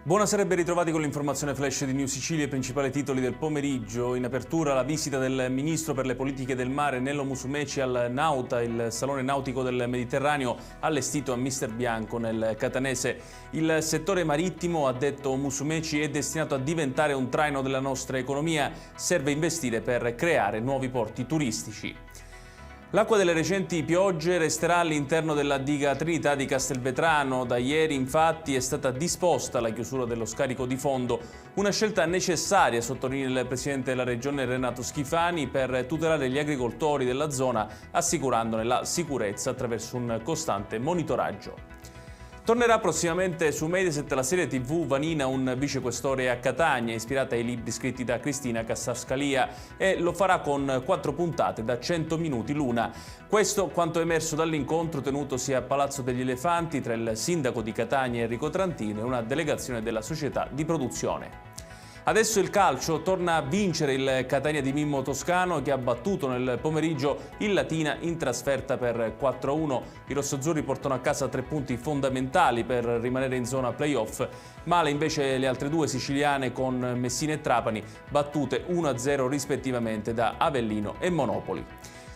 Buonasera e ben ritrovati con l'informazione flash di New Sicilia, i principali titoli del pomeriggio. In apertura la visita del Ministro per le politiche del mare Nello Musumeci al Nauta, il salone nautico del Mediterraneo allestito a Mister Bianco nel catanese. Il settore marittimo, ha detto Musumeci, è destinato a diventare un traino della nostra economia, serve investire per creare nuovi porti turistici. L'acqua delle recenti piogge resterà all'interno della diga Trinità di Castelvetrano. Da ieri infatti è stata disposta la chiusura dello scarico di fondo, una scelta necessaria, sottolinea il Presidente della Regione Renato Schifani, per tutelare gli agricoltori della zona, assicurandone la sicurezza attraverso un costante monitoraggio. Tornerà prossimamente su Mediaset la serie TV Vanina, un vicequestore a Catania, ispirata ai libri scritti da Cristina Cassar-Scalia, e lo farà con 4 puntate da 100 minuti l'una. Questo quanto emerso dall'incontro tenutosi a Palazzo degli Elefanti tra il sindaco di Catania Enrico Trantino e una delegazione della società di produzione. Adesso il calcio, torna a vincere il Catania di Mimmo Toscano, che ha battuto nel pomeriggio il Latina in trasferta per 4-1. I rossoazzurri portano a casa 3 punti fondamentali per rimanere in zona playoff. Male invece le altre due siciliane con Messina e Trapani, battute 1-0 rispettivamente da Avellino e Monopoli.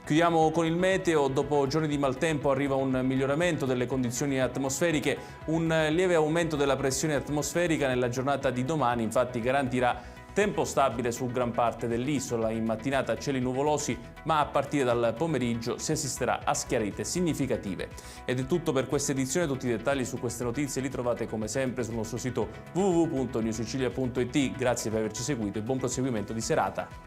Chiudiamo con il meteo. Dopo giorni di maltempo arriva un miglioramento delle condizioni atmosferiche. Un lieve aumento della pressione atmosferica nella giornata di domani infatti garantirà tempo stabile su gran parte dell'isola. In mattinata cieli nuvolosi, ma a partire dal pomeriggio si assisterà a schiarite significative. Ed è tutto per questa edizione. Tutti i dettagli su queste notizie li trovate come sempre sul nostro sito www.newsicilia.it. Grazie per averci seguito e buon proseguimento di serata.